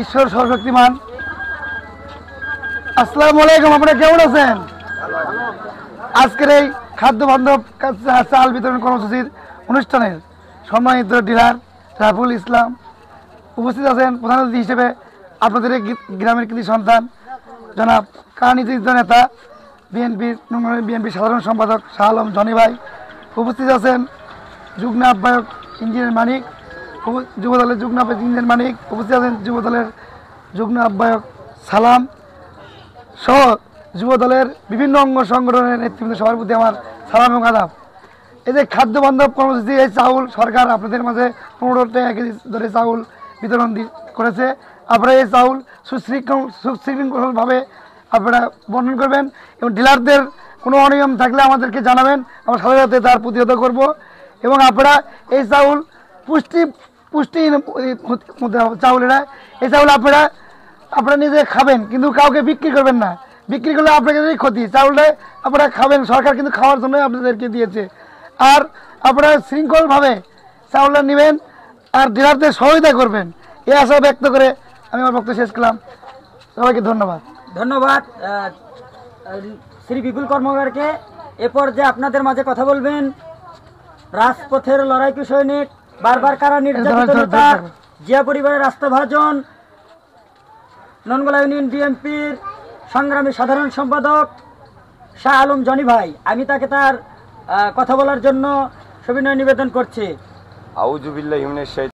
ঈশ্বর সর্বশক্তিমান। আসসালামু আলাইকুম, আপনারা কেমন আছেন? আজকের এই খাদ্য বান্ধব চাল বিতরণ কর্মসূচির অনুষ্ঠানের সম্মানিত ডিলার রাফুল ইসলাম উপস্থিত আছেন। প্রধান অতিথি হিসেবে আপনাদের গ্রামের কৃতি সন্তান জনাব কারানীতিদ্ধ নেতা বিএনপির সাধারণ সম্পাদক শাহ আলম জনি ভাই উপস্থিত আছেন। যুগ্ম আহ্বায়ক ইঞ্জিনিয়ার মানিক, যুবদলের যুগ্ম আহ্বায়ক ইঞ্জিনিয়ার মানিক উপস্থিত আছেন। যুবদলের যুগ্ম আহ্বায়ক সালাম সহ যুবদলের বিভিন্ন অঙ্গ সংগঠনের নেতৃবৃন্দ সবার প্রতি আমার সালাম এবং আদাব। এই যে খাদ্য বান্ধব কর্মসূচি, এই চাউল সরকার আপনাদের মাঝে 15 টাকা কেজি ধরে চাউল বিতরণ করেছে। আপনারা এই চাউল সুশৃঙ্খলভাবে আপনারা বন্টন করবেন এবং ডিলারদের কোনো অনিয়ম থাকলে আমাদেরকে জানাবেন, আমরা সাথে সাথে তার প্রতিহত করব। এবং আপনারা এই চাউল পুষ্টিহীন চাউল, এই চাউল আপনারা নিজে খাবেন, কিন্তু কাউকে বিক্রি করবেন না। বিক্রি করলে আপনাদেরই ক্ষতি। চাউলটা আপনারা খাবেন, সরকার কিন্তু খাওয়ার জন্য আপনাদেরকে দিয়েছে। আর আপনারা শৃঙ্খলভাবে চাউলটা নেবেন আর ডিলারদের সহযোগিতা করবেন, এই আশা ব্যক্ত করে আমি আমার বক্তব্য শেষ করলাম। সবাইকে ধন্যবাদ। ধন্যবাদ শ্রী বিপুল কর্মকারকে। এরপর যে আপনাদের মাঝে কথা বলবেন রাজপথের লড়াইকু সৈনিক, বারবার কারা নির্যাতিত নেতা, জিয়া পরিবারের রাষ্ট্রভাজন, ননগোলা ইউনিয়ন বিএনপির সংগ্রামী সাধারণ সম্পাদক শাহ আলম জনি ভাই। আমি তাকে তার কথা বলার জন্য সবিনয় নিবেদন করছি। আউযু বিল্লাহি মিনাশ